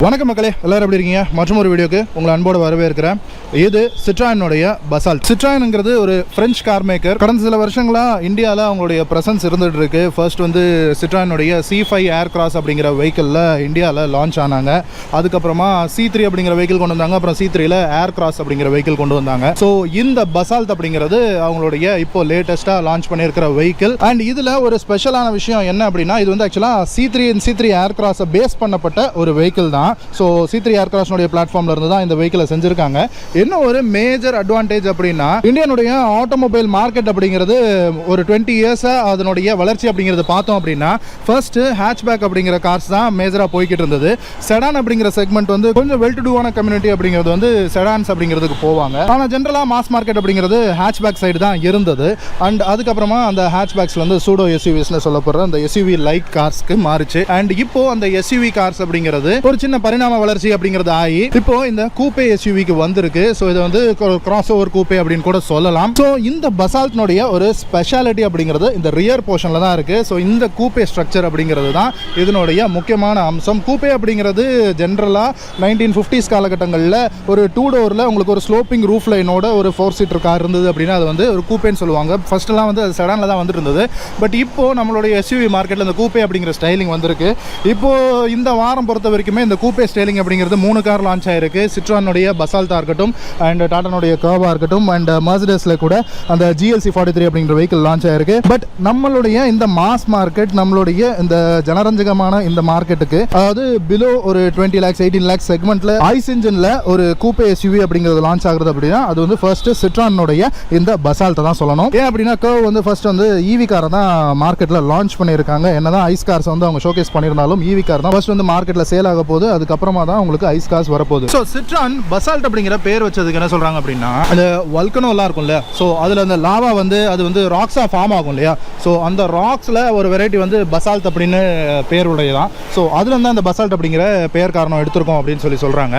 வணக்கம் மக்களே, எல்லாரும் எப்படி இருக்கீங்க? மற்றும் ஒரு வீடியோக்கு உங்களை அன்போடு வரவேற்கிறேன். இது சிட்ராயினுடைய பசால்ட். சிட்ராயின்ங்கிறது ஒரு பிரெஞ்சு கார் மேக்கர். கடந்த சில வருஷங்களாக இந்தியாவில் அவங்களுடைய ப்ரெசன்ஸ் இருந்துகிட்டு இருக்கு. ஃபர்ஸ்ட் வந்து சிட்ராயினுடைய C5 ஏர் கிராஸ் அப்படிங்கிற வெஹிக்கிளில் இந்தியாவில் லான்ச் ஆனாங்க. அதுக்கப்புறமா C3 அப்படிங்கிற வெஹிக்கிள் கொண்டு வந்தாங்க. அப்புறம் C3ல ஏர் கிராஸ் அப்படிங்கிற வெஹிக்கிள் கொண்டு வந்தாங்க. ஸோ இந்த பசால்ட் அப்படிங்கிறது அவங்களுடைய இப்போ லேட்டஸ்ட்டாக லான்ச் பண்ணியிருக்கிற வெஹிக்கிள். அண்ட் இதில் ஒரு ஸ்பெஷலான விஷயம் என்ன அப்படின்னா, இது வந்து ஆக்சுவலாக C3 ஏர் கிராஸை பேஸ் பண்ணப்பட்ட ஒரு வெஹிக்கிள் தான். ஸோ C3 ஏர்கிராஃப்ட்னுடைய பிளாட்ஃபார்மில் இருந்து தான் இந்த வெஹிக்கிளை செஞ்சுருக்காங்க. என்ன ஒரு மேஜர் அட்வான்டேஜ் அப்படின்னா, இந்தியனுடைய ஆட்டோமொபைல் மார்க்கெட் அப்படிங்கிறது ஒரு 20 இயர்ஸாக அதனுடைய வளர்ச்சி அப்படிங்கிறது பார்த்தோம் அப்படின்னா, ஃபர்ஸ்ட் ஹேட்ச்பேக் அப்படிங்கிற கார்ஸ் தான் மேஜராக போய்கிட்டு இருந்தது. செடான் அப்படிங்கிற செக்மெண்ட் வந்து கொஞ்சம் வெல் டு டூவான கம்யூனிட்டி அப்படிங்கிறது வந்து செடான்ஸ் அப்படிங்கிறதுக்கு போவாங்க. ஆனால் ஜென்ரலாக மாஸ் மார்க்கெட் அப்படிங்கிறது ஹேட்ச்பேக் சைடு தான் இருந்தது. அண்ட் அதுக்கப்புறமா அந்த ஹேட்ச்பேக்ஸில் வந்து சூடோ எஸ்யூவிஸ்னு சொல்லப்படுற அந்த எஸ்யூவி லைட் கார்ஸ்க்கு மாறிச்சு. அண்ட் இப்போ அந்த எஸ்யூவி கார்ஸ் அப்படிங்கிறது ஒரு சின்ன பரிணாம வளர்ச்சி அப்படிங்கிறது ஆகி இப்போ இந்த கூப்பே எஸ்யூவிக்கு வந்திருக்கு. ஸோ இதை வந்து கிராஸ் ஓவர் கூப்பே அப்படின்னு கூட சொல்லலாம். ஸோ இந்த பசால்ட்னுடைய ஒரு ஸ்பெஷாலிட்டி அப்படிங்கிறது இந்த ரியர் போர்ஷனில் தான் இருக்குது. ஸோ இந்த கூப்பே ஸ்ட்ரக்சர் அப்படிங்கிறது தான் இதனுடைய முக்கியமான அம்சம். கூப்பே அப்படிங்கிறது ஜென்ரலாக 1950s காலகட்டங்களில் ஒரு 2 டோரில் உங்களுக்கு ஒரு ஸ்லோப்பிங் ரூஃப் லைனோட ஒரு 4 சீட்டர் கார் இருந்தது அப்படின்னா அது வந்து ஒரு கூப்பேன்னு சொல்லுவாங்க. ஃபர்ஸ்ட்லாம் வந்து அது செடானில் தான் வந்துட்டு இருந்தது. பட் இப்போ நம்மளுடைய எஸ்யூவி மார்க்கெட்டில் இந்த கூப்பே அப்படிங்கிற ஸ்டைலிங் வந்திருக்கு. இப்போ இந்த வாரம் பொறுத்த வரைக்குமே இந்த கூப்பே ஸ்டைலிங் அப்படிங்கிறது 3 கார் லான்ச் ஆயிருக்கு. சிட்ரானுடைய பசால்ட்டா இருக்கட்டும், அண்ட் டாடானுடைய கர்வா இருக்கட்டும், அண்ட் மர்சிடஸ்ல கூட அந்த GLC 43 அப்படிங்கிற வெஹிக்கிள் லான்ச் ஆயிருக்கு. பட் நம்மளுடைய இந்த மாஸ் மார்க்கெட், நம்மளுடைய இந்த ஜனரஞ்சகமான இந்த மார்க்கெட்டுக்கு, அதாவது பிலோ ஒரு 20 lakhs 18 lakhs செக்மெண்ட்ல ஐஸ் இன்ஜின்ல ஒரு கூப்பே எஸ்யூவி அப்படிங்கிறது லான்ச் ஆகுறது அப்படின்னா அது வந்து ஃபர்ஸ்ட் சிட்ரானுடைய இந்த பசால்ட்டை தான் சொல்லணும். ஏன் அப்படின்னா கர்வ் வந்து ஃபர்ஸ்ட் வந்து EV காரை தான் மார்க்கெட்ல லான்ச் பண்ணியிருக்காங்க. என்னதான் ஐஸ் கார்ஸ் வந்து அவங்க ஷோகேஸ் பண்ணியிருந்தாலும் EV கார் தான் ஃபர்ஸ்ட் வந்து மார்க்கெட்ல சேல் ஆக போகுது. அதுக்கப்புறமா தான் உங்களுக்கு ஐஸ் கார்ஸ் வரப்போகுது. ஸோ சிட்ரான் பசால்ட் அப்படிங்கிற பேர் வச்சதுக்கு என்ன சொல்றாங்க அப்படின்னா, அந்த வல்கனோலாம் இருக்கும்ல, ஸோ அதில் அந்த லாவா வந்து அது வந்து ராக்ஸாக ஃபார்ம் ஆகும் இல்லையா, ஸோ அந்த ராக்ஸில் ஒரு வெரைட்டி வந்து பசால்ட் அப்படின்னு பேருடையதான். ஸோ அதுல இருந்து அந்த பசால்ட் அப்படிங்கிற பேர் காரணம் எடுத்திருக்கோம் அப்படின்னு சொல்றாங்க.